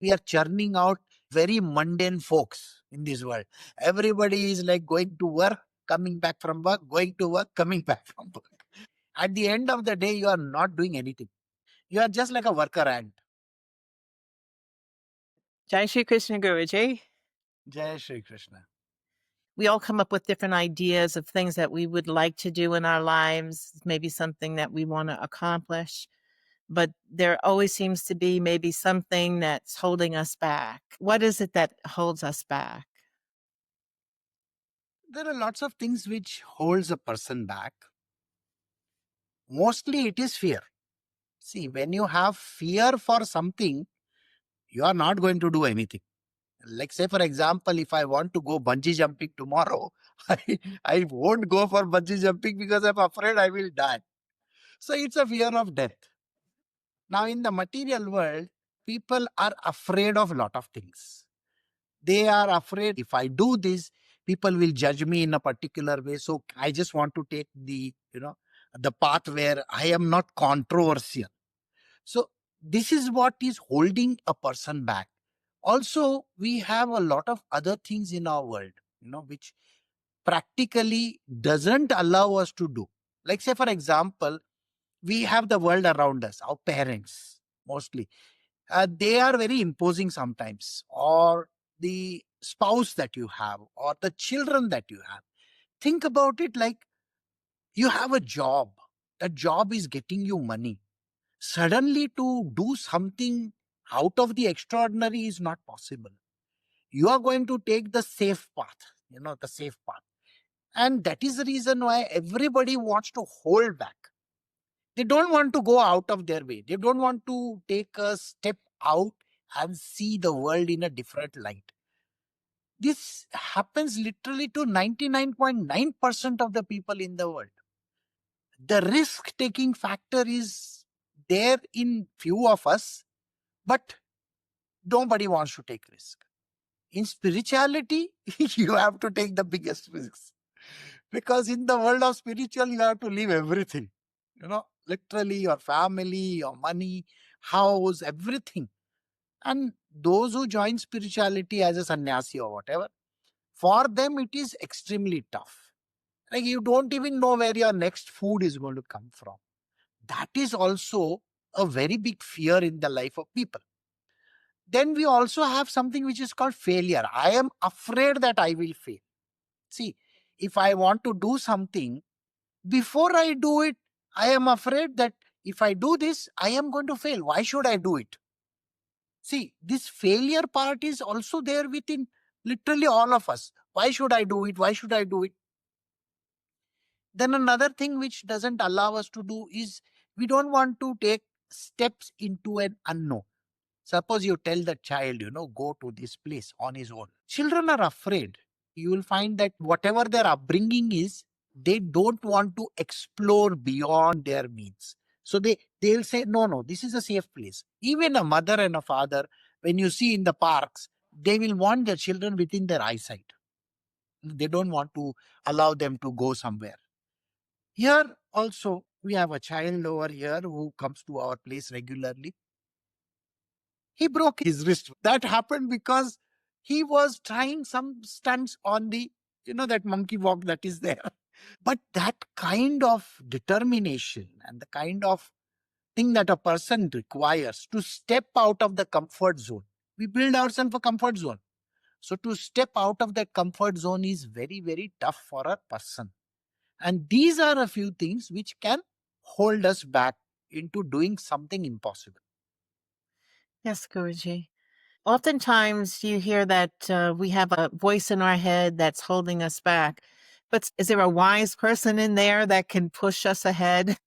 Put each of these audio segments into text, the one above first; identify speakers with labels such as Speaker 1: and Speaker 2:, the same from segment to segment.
Speaker 1: We are churning out very mundane folks in this world. Everybody is like going to work, coming back from work, going to work, coming back from work. At the end of the day, you are not doing anything. You are just like a worker ant.
Speaker 2: Jai Shri Krishna Guruji.
Speaker 1: Jai Shri Krishna.
Speaker 2: We all come up with different ideas of things that we would like to do in our lives, maybe something that we want to accomplish. But there always seems to be maybe something that's holding us back. What is it that holds us back?
Speaker 1: There are lots of things which holds a person back. Mostly it is fear. See, when you have fear for something, you are not going to do anything. Like say for example, if I want to go bungee jumping tomorrow, I won't go for bungee jumping because I'm afraid I will die. So it's a fear of death. Now in the material world, people are afraid of a lot of things. They are afraid if I do this, people will judge me in a particular way. So I just want to take the path where I am not controversial. So this is what is holding a person back. Also, we have a lot of other things in our world, which practically doesn't allow us to do. Like say, for example, we have the world around us, our parents mostly. They are very imposing sometimes, or the spouse that you have, or the children that you have. Think about it like you have a job. That job is getting you money. Suddenly to do something out of the extraordinary is not possible. You are going to take the safe path, the safe path. And that is the reason why everybody wants to hold back. They don't want to go out of their way. They don't want to take a step out and see the world in a different light. This happens literally to 99.9% of the people in the world. The risk taking factor is there in few of us, but nobody wants to take risk. In spirituality, you have to take the biggest risks. Because in the world of spiritual, you have to leave everything. Literally your family, your money, house, everything. And those who join spirituality as a sannyasi or whatever, for them it is extremely tough. Like you don't even know where your next food is going to come from. That is also a very big fear in the life of people. Then we also have something which is called failure. I am afraid that I will fail. See, if I want to do something, before I do it, I am afraid that if I do this, I am going to fail. Why should I do it? See, this failure part is also there within literally all of us. Why should I do it? Why should I do it? Then another thing which doesn't allow us to do is we don't want to take steps into an unknown. Suppose you tell the child, go to this place on his own. Children are afraid. You will find that whatever their upbringing is, they don't want to explore beyond their means. So they'll say, no, this is a safe place. Even a mother and a father, when you see in the parks, they will want their children within their eyesight. They don't want to allow them to go somewhere. Here also, we have a child over here who comes to our place regularly. He broke his wrist. That happened because he was trying some stunts on that monkey walk that is there. But that kind of determination and the kind of thing that a person requires to step out of the comfort zone, we build ourselves a comfort zone. So to step out of that comfort zone is very, very tough for a person. And these are a few things which can hold us back into doing something impossible.
Speaker 2: Yes, Guruji. Oftentimes you hear that we have a voice in our head that's holding us back. But is there a wise person in there that can push us ahead?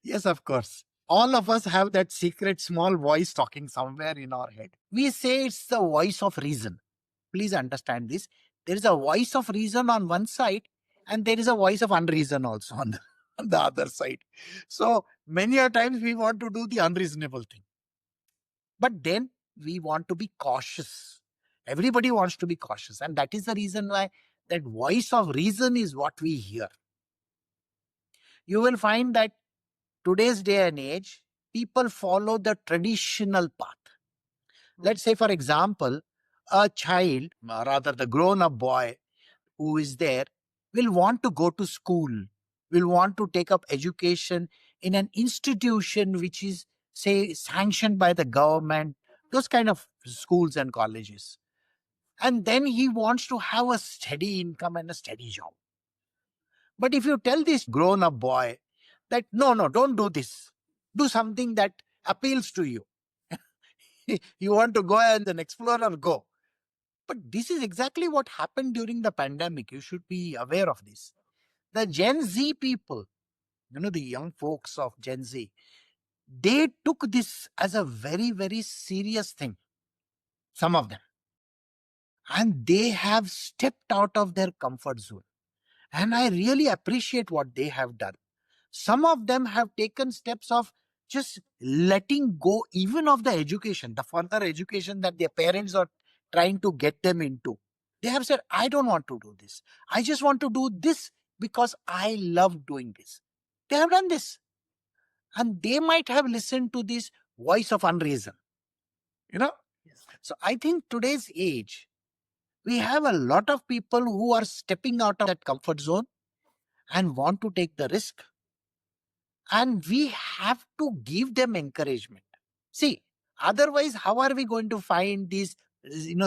Speaker 1: Yes, of course. All of us have that secret small voice talking somewhere in our head. We say it's the voice of reason. Please understand this. There is a voice of reason on one side, and there is a voice of unreason also on on the other side. So many a times we want to do the unreasonable thing. But then we want to be cautious. Everybody wants to be cautious. And that is the reason why that voice of reason is what we hear. You will find that today's day and age, people follow the traditional path. Let's say, for example, a child, or rather the grown up boy who is there, will want to go to school, will want to take up education in an institution which is, say, sanctioned by the government, those kind of schools and colleges. And then he wants to have a steady income and a steady job. But if you tell this grown up boy that, no, no, don't do this, do something that appeals to you. You want to go as an explorer, go. But this is exactly what happened during the pandemic. You should be aware of this. The Gen Z people, the young folks of Gen Z, they took this as a very, very serious thing, some of them. And they have stepped out of their comfort zone. And I really appreciate what they have done. Some of them have taken steps of just letting go even of the education, the further education that their parents are trying to get them into. They have said, I don't want to do this. I just want to do this because I love doing this. They have done this. And they might have listened to this voice of unreason. So I think today's age, we have a lot of people who are stepping out of that comfort zone and want to take the risk. And we have to give them encouragement. See, otherwise, how are we going to find these,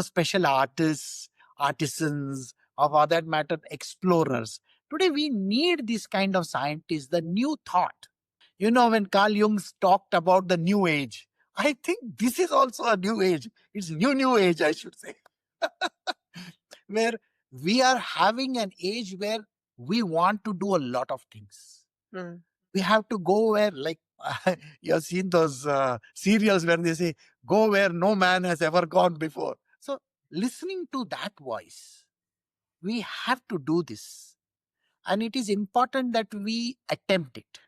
Speaker 1: special artists, artisans, or for that matter, explorers? Today, we need this kind of scientists, the new thought. When Carl Jung talked about the new age, I think this is also a new age. It's new age, I should say. Where we are having an age where we want to do a lot of things. We have to go where, like, you have seen those serials where they say, go where no man has ever gone before. So listening to that voice, we have to do this. And it is important that we attempt it.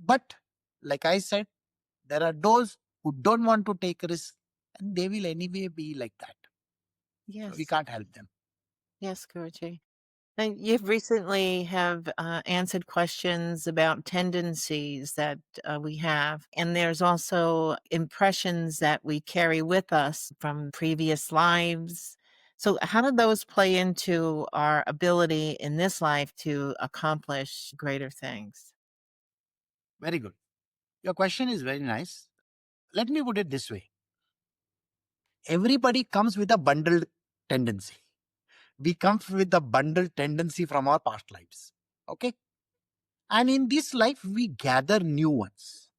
Speaker 1: But like I said, there are those who don't want to take risks, and they will anyway be like that.
Speaker 2: Yes.
Speaker 1: We can't help them.
Speaker 2: Yes, Guruji. And you've recently have answered questions about tendencies that we have. And there's also impressions that we carry with us from previous lives. So how do those play into our ability in this life to accomplish greater things?
Speaker 1: Very good. Your question is very nice. Let me put it this way. Everybody comes with a bundled tendency. We come with a bundled tendency from our past lives. Okay? And in this life, we gather new ones.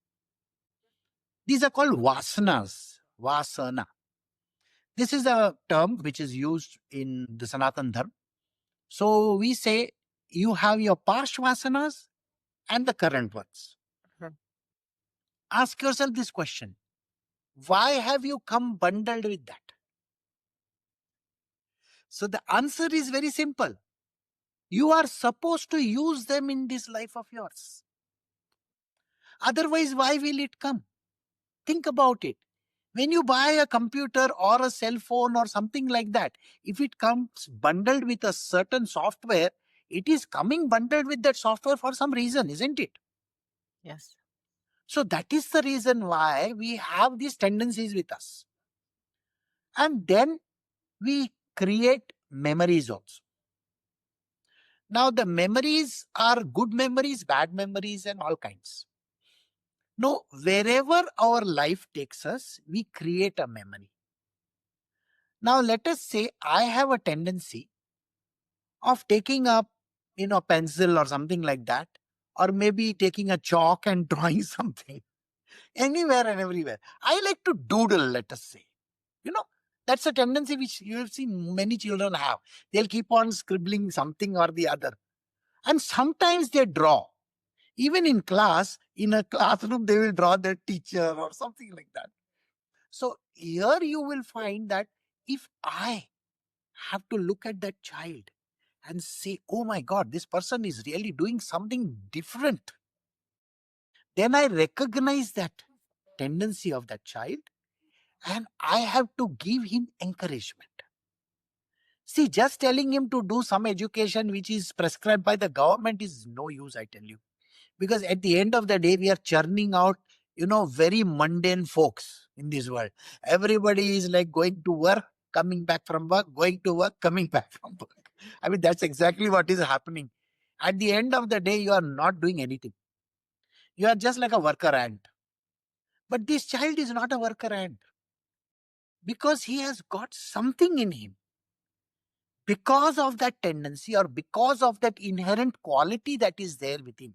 Speaker 1: These are called vasanas. Vasana. This is a term which is used in the Sanatana Dharma. So we say you have your past vasanas and the current ones.
Speaker 2: Mhm.
Speaker 1: Ask yourself this question. Why have you come bundled with that? So the answer is very simple. You are supposed to use them in this life of yours. Otherwise, why will it come? Think about it. When you buy a computer or a cell phone or something like that, if it comes bundled with a certain software, it is coming bundled with that software for some reason, isn't it?
Speaker 2: Yes.
Speaker 1: So that is the reason why we have these tendencies with us. And then we create memories also. Now, the memories are good memories, bad memories, and all kinds. Now, wherever our life takes us, we create a memory. Now, let us say I have a tendency of taking a pencil or something like that, or maybe taking a chalk and drawing something anywhere and everywhere. I like to doodle, let us say. That's a tendency which you have seen many children have. They'll keep on scribbling something or the other. And sometimes they draw. Even in class, in a classroom, they will draw their teacher or something like that. So here you will find that if I have to look at that child and say, oh my God, this person is really doing something different, then I recognize that tendency of that child and I have to give him encouragement. See, just telling him to do some education which is prescribed by the government is no use, I tell you. Because at the end of the day, we are churning out, very mundane folks. in this world. Everybody is like going to work, coming back from work, going to work, coming back from work. I mean, that's exactly what is happening. At the end of the day, you are not doing anything. You are just like a worker ant. But this child is not a worker ant because he has got something in him. Because of that tendency or because of that inherent quality that is there within.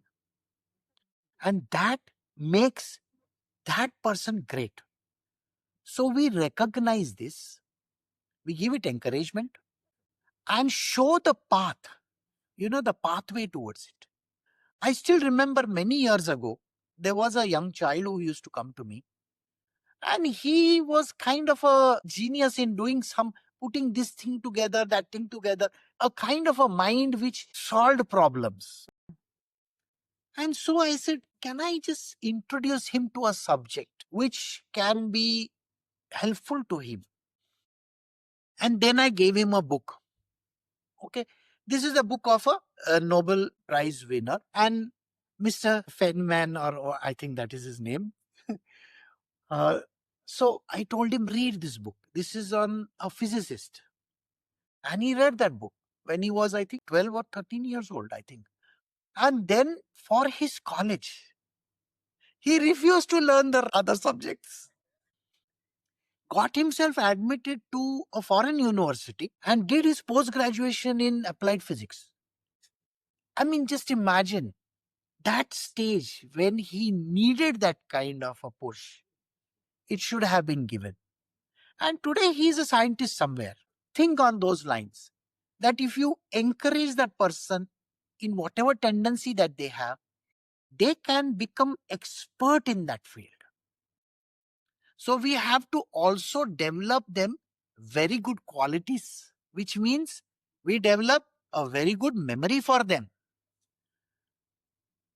Speaker 1: And that makes that person great. So we recognize this, we give it encouragement and show the path, the pathway towards it. I still remember many years ago, there was a young child who used to come to me, and he was kind of a genius in doing putting this thing together, that thing together, a kind of a mind which solved problems. And so I said, can I just introduce him to a subject which can be helpful to him? And then I gave him a book. Okay. This is a book of a Nobel Prize winner, and Mr. Feynman, or I think that is his name. uh, so I told him, read this book. This is on a physicist. And he read that book when he was, I think, 12 or 13 years old, I think. And then for his college, he refused to learn the other subjects. Got himself admitted to a foreign university and did his post-graduation in applied physics. I mean, just imagine that stage when he needed that kind of a push. It should have been given. And today he is a scientist somewhere. Think on those lines, that if you encourage that person in whatever tendency that they have, they can become expert in that field. So we have to also develop them very good qualities, which means we develop a very good memory for them.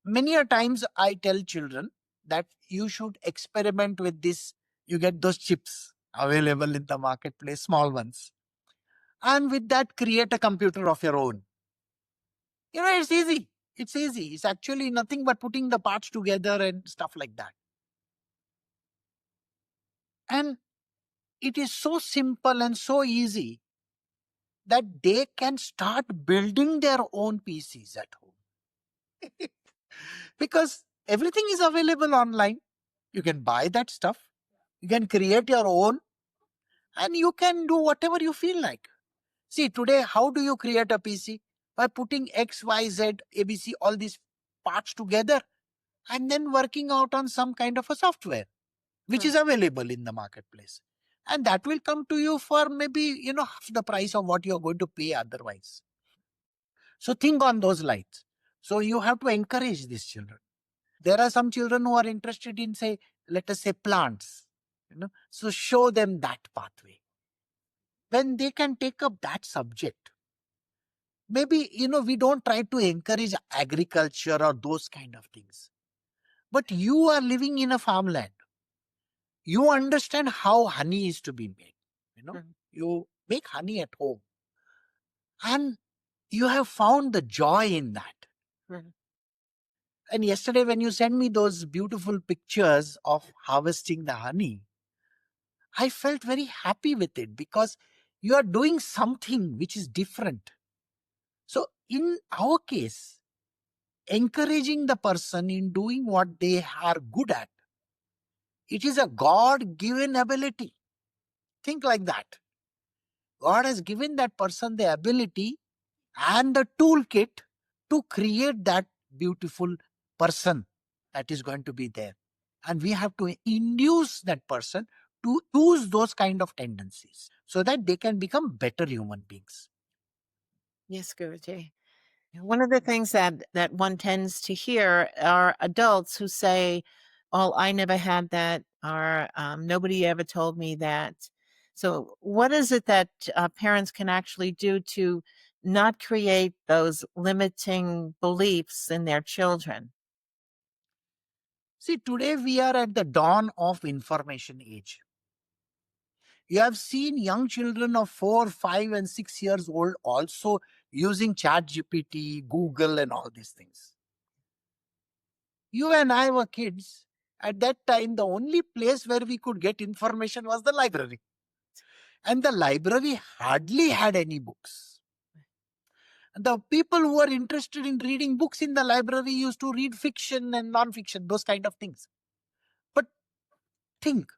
Speaker 1: Many a times I tell children that you should experiment with this. You get those chips available in the marketplace, small ones. And with that, create a computer of your own. It's easy. It's easy. It's actually nothing but putting the parts together and stuff like that. And it is so simple and so easy that they can start building their own PCs at home. Because everything is available online. You can buy that stuff. You can create your own and you can do whatever you feel like. See, today, how do you create a PC? By putting X, Y, Z, ABC, all these parts together and then working out on some kind of a software, which is available in the marketplace. And that will come to you for maybe, half the price of what you're going to pay otherwise. So think on those lines. So you have to encourage these children. There are some children who are interested in, say, let us say plants, so show them that pathway. When they can take up that subject, maybe, we don't try to encourage agriculture or those kind of things. But you are living in a farmland. You understand how honey is to be made. You make honey at home. And you have found the joy in that. And yesterday when you sent me those beautiful pictures of harvesting the honey, I felt very happy with it because you are doing something which is different. So in our case, encouraging the person in doing what they are good at, it is a God-given ability. Think like that. God has given that person the ability and the toolkit to create that beautiful person that is going to be there. And we have to induce that person to use those kind of tendencies so that they can become better human beings.
Speaker 2: Yes, Guruji. One of the things that one tends to hear are adults who say, "Oh, I never had that," or "Nobody ever told me that." So, what is it that parents can actually do to not create those limiting beliefs in their children?
Speaker 1: See, today we are at the dawn of information age. You have seen young children of 4, 5, and 6 years old also using ChatGPT, Google, and all these things. You and I were kids, At that time, the only place where we could get information was the library. And the library hardly had any books. The people who were interested in reading books in the library used to read fiction and non-fiction, those kind of things. But think,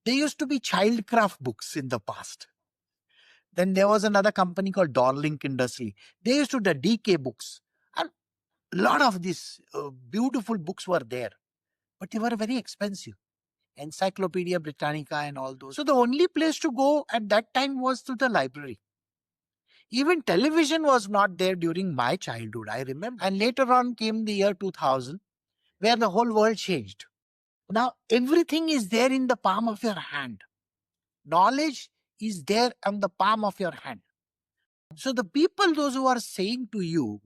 Speaker 1: there used to be childcraft books in the past. Then there was another company called Dorlink Industry. They used to do DK books. And a lot of these beautiful books were there. But they were very expensive. Encyclopedia Britannica and all those. So the only place to go at that time was to the library. Even television was not there during my childhood, I remember. And later on came the year 2000, where the whole world changed. Now everything is there in the palm of your hand. Knowledge is there on the palm of your hand. So the people, those who are saying to you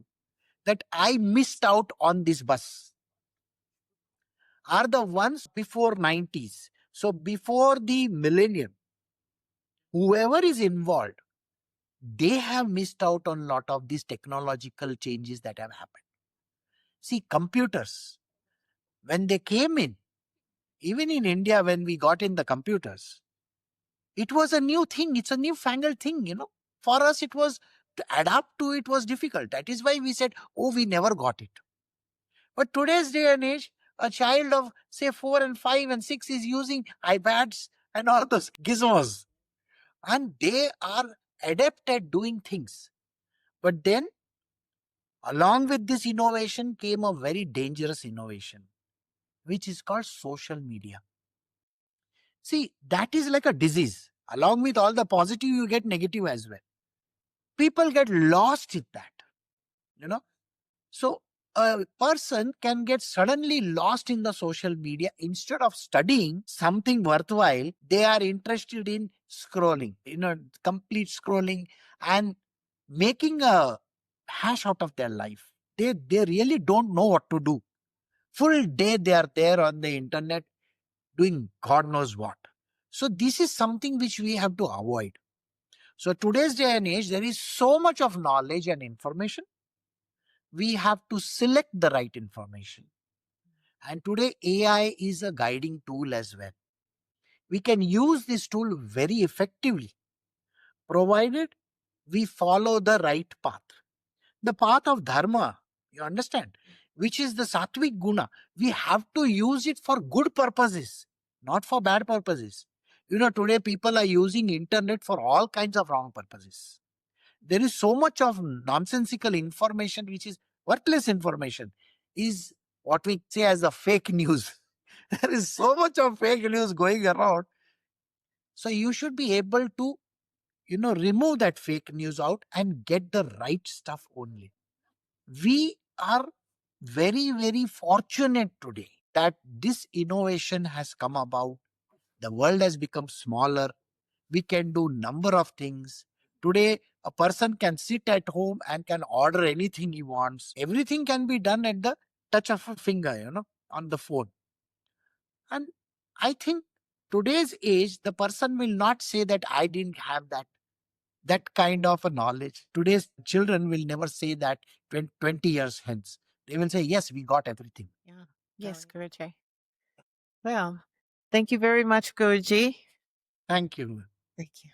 Speaker 1: that I missed out on this bus, are the ones before 90s. So before the millennium, whoever is involved, they have missed out on a lot of these technological changes that have happened. See, computers, when they came in, even in India, when we got in the computers, it was a new thing. It's a newfangled thing, For us, it was to adapt to it was difficult. That is why we said, oh, we never got it. But today's day and age, a child of say 4 and 5 and 6 is using iPads and all those gizmos. And they are adept at doing things. But then, along with this innovation came a very dangerous innovation, which is called social media. See, that is like a disease. Along with all the positive, you get negative as well. People get lost in that, So a person can get suddenly lost in the social media. Instead of studying something worthwhile, they are interested in scrolling, complete scrolling and making a hash out of their life. They really don't know what to do. Full day they are there on the internet doing God knows what. So this is something which we have to avoid. So today's day and age, there is so much of knowledge and information. We have to select the right information. And today AI is a guiding tool as well. We can use this tool very effectively, provided we follow the right path. The path of Dharma, you understand, which is the Sattvic Guna. We have to use it for good purposes, not for bad purposes. Today people are using internet for all kinds of wrong purposes. There is so much of nonsensical information which is worthless information, is what we say as a fake news. There is so much of fake news going around. So you should be able to, remove that fake news out and get the right stuff only. We are very, very fortunate today that this innovation has come about. The world has become smaller. We can do number of things. Today, a person can sit at home and can order anything he wants. Everything can be done at the touch of a finger, on the phone. And I think today's age, the person will not say that I didn't have that kind of a knowledge. Today's children will never say that 20 years hence. They will say, yes, we got everything.
Speaker 2: Yeah. Yes, Guruji. Well, thank you very much, Guruji.
Speaker 1: Thank you.
Speaker 2: Thank you.